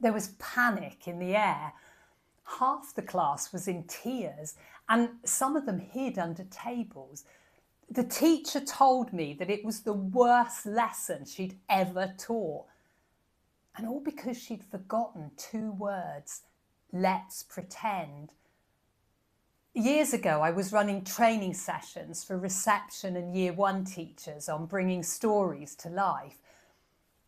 There was panic in the air. Half the class was in tears, and some of them hid under tables. The teacher told me that it was the worst lesson she'd ever taught. And all because she'd forgotten 2 words: let's pretend. Years ago, I was running training sessions for reception and Year 1 teachers on bringing stories to life.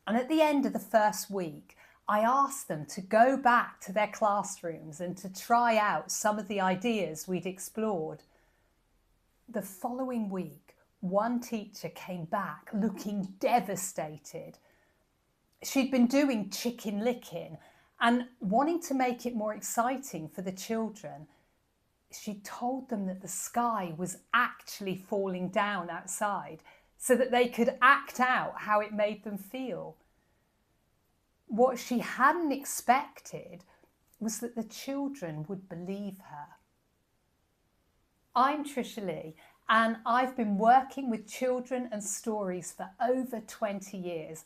And at the end of the first week, I asked them to go back to their classrooms and to try out some of the ideas we'd explored. The following week, one teacher came back looking devastated. She'd been doing chicken licking, and wanting to make it more exciting for the children, she told them that the sky was actually falling down outside so that they could act out how it made them feel. What she hadn't expected was that the children would believe her. I'm Trisha Lee, and I've been working with children and stories for over 20 years.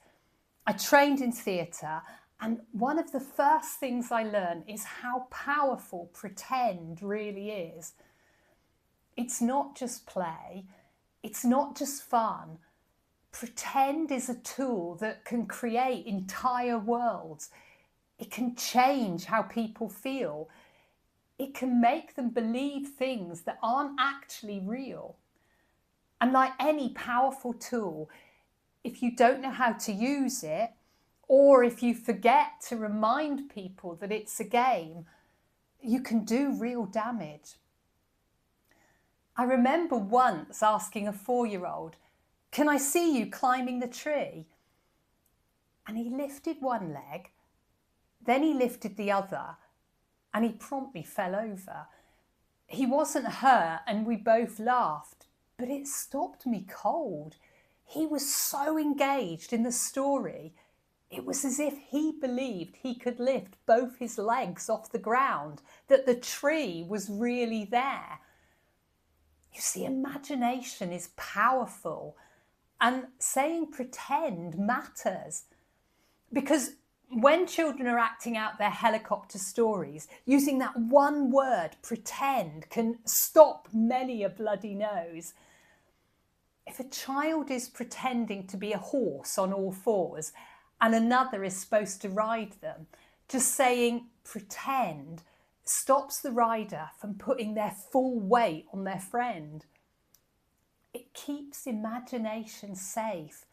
I trained in theatre, and one of the first things I learned is how powerful pretend really is. It's not just play, it's not just fun. Pretend is a tool that can create entire worlds. It can change how people feel. It can make them believe things that aren't actually real. And like any powerful tool, if you don't know how to use it, or if you forget to remind people that it's a game, you can do real damage. I remember once asking a 4-year-old, "Can I see you climbing the tree?" And he lifted one leg, then he lifted the other, and he promptly fell over. He wasn't hurt, and we both laughed, but it stopped me cold. He was so engaged in the story. It was as if he believed he could lift both his legs off the ground, that the tree was really there. You see, imagination is powerful, and saying pretend matters. Because when children are acting out their helicopter stories, using that one word, pretend, can stop many a bloody nose. If a child is pretending to be a horse on all fours and another is supposed to ride them, just saying pretend stops the rider from putting their full weight on their friend. It keeps imagination safe,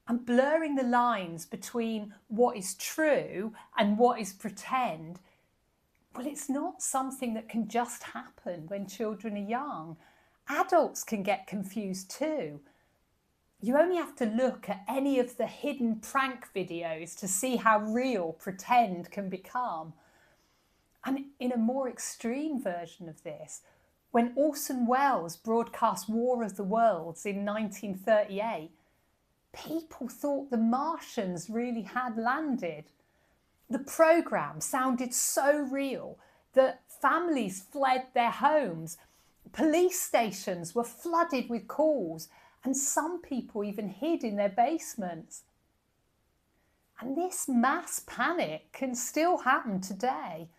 and blurring the lines between what is true and what is pretend, well, it's not something that can just happen when children are young. Adults can get confused too. You only have to look at any of the hidden prank videos to see how real pretend can become. And in a more extreme version of this, when Orson Welles broadcast War of the Worlds in 1938, people thought the Martians really had landed. The programme sounded so real that families fled their homes. Police stations were flooded with calls, and some people even hid in their basements. And this mass panic can still happen today.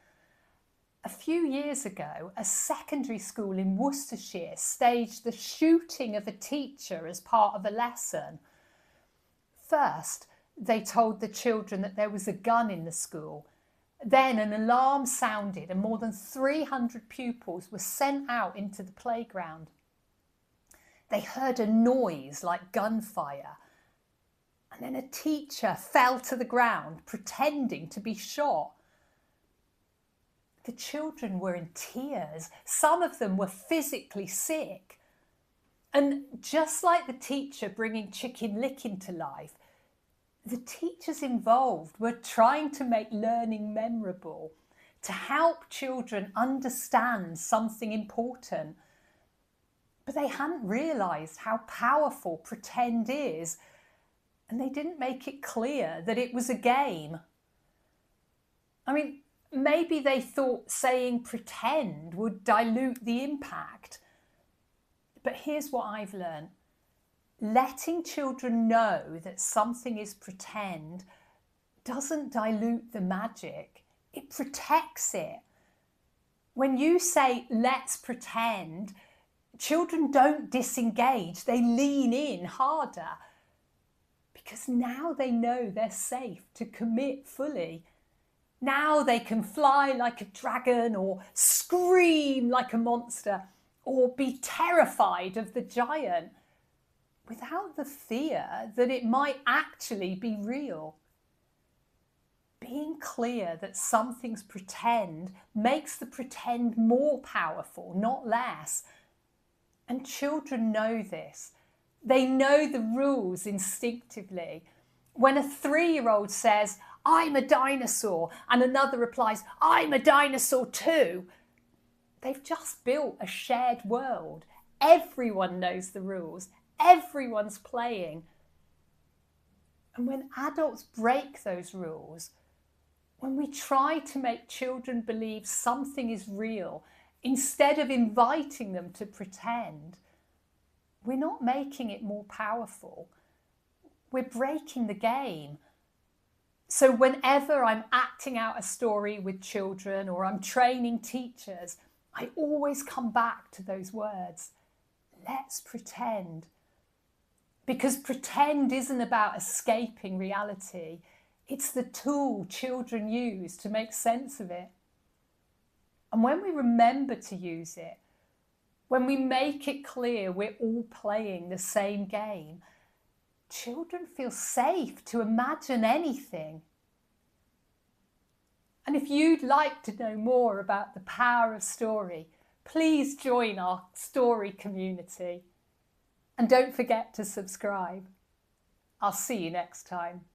A few years ago, a secondary school in Worcestershire staged the shooting of a teacher as part of a lesson. First, they told the children that there was a gun in the school. Then an alarm sounded and more than 300 pupils were sent out into the playground. They heard a noise like gunfire, and then a teacher fell to the ground pretending to be shot. The children were in tears. Some of them were physically sick. And just like the teacher bringing chicken licking to life, the teachers involved were trying to make learning memorable, to help children understand something important. But they hadn't realised how powerful pretend is, and they didn't make it clear that it was a game. I mean, maybe they thought saying pretend would dilute the impact. But here's what I've learned. Letting children know that something is pretend doesn't dilute the magic, it protects it. When you say, let's pretend, children don't disengage, they lean in harder because now they know they're safe to commit fully. Now they can fly like a dragon or scream like a monster or be terrified of the giant without the fear that it might actually be real. Being clear that something's pretend makes the pretend more powerful, not less. And children know this. They know the rules instinctively. When a 3-year-old says, I'm a dinosaur, and another replies, I'm a dinosaur too, they've just built a shared world. Everyone knows the rules. Everyone's playing. And when adults break those rules, when we try to make children believe something is real, instead of inviting them to pretend, we're not making it more powerful. We're breaking the game. So whenever I'm acting out a story with children or I'm training teachers, I always come back to those words. Let's pretend. Because pretend isn't about escaping reality. It's the tool children use to make sense of it. And when we remember to use it, when we make it clear we're all playing the same game, children feel safe to imagine anything. And if you'd like to know more about the power of story, please join our story community. And don't forget to subscribe. I'll see you next time.